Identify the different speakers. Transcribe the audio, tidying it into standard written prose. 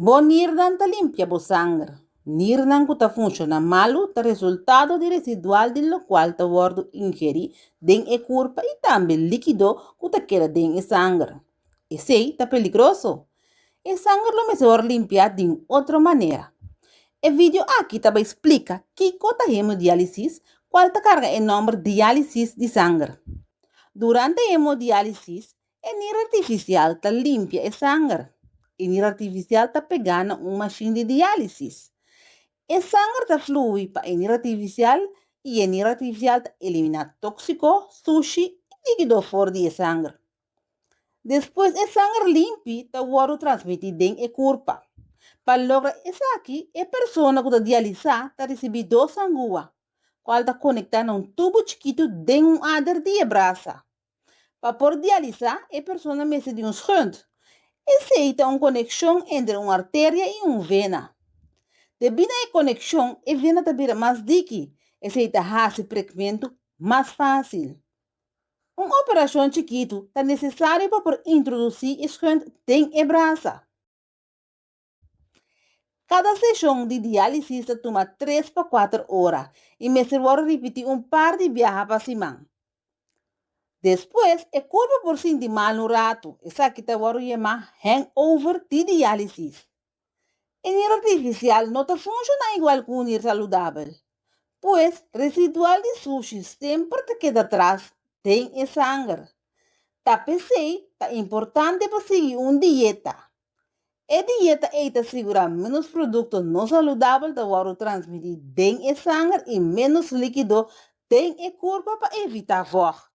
Speaker 1: Bom nirnan ta limpia bo sangue. Nirnan que ta funciona malo ta resultado de residual de lo qual ta wordo ingeri den e corpo e também líquido que ta queda den e sangue. E sei ta peligroso. E sangue lo mejor limpiar de outra maneira. E vídeo aqui também explica que cota hemodiálise, qual ta carga e número de diálise de sangue. Durante a hemodiálise, é nira artificial ta limpia e sangue. E nira artificial ta pegando uma machine de diálise. E sangue ta flui para a nira artificial e a nira artificial ta elimina tóxico, sushi e líquido fora de sangue. Depois, o sangue limpo ta waro transmitido em corpo. Para lograr isso aqui, a pessoa que está dialisar está recebendo dois sangue, qual está conectado a um tubo chiquito de ader de braça. Para por dialisar, a pessoa precisa de shunt. Essa é uma conexão entre uma artéria e uma vena. Devido à conexão, a vena está mais dique. Essa é o fragmento mais fácil. Uma operação chiquito está necessária para introduzir o shunt em a braça. Cada sessão de diálise toma 3 para 4 horas e me serve repetir um par de viagens para semana. Depois, o corpo por sentir mal no rato. Essa aqui está chamar hangover de diálise. A nível artificial não funciona igual que um nível saudável, pois residual de sushi sempre te queda atrás, tem e sangue. Tá pensei, tá importante para seguir uma dieta. A dieta é de segurar menos produtos não saudáveis da hora transmitir bem e sangue e menos líquido tem e corpo para evitar voar.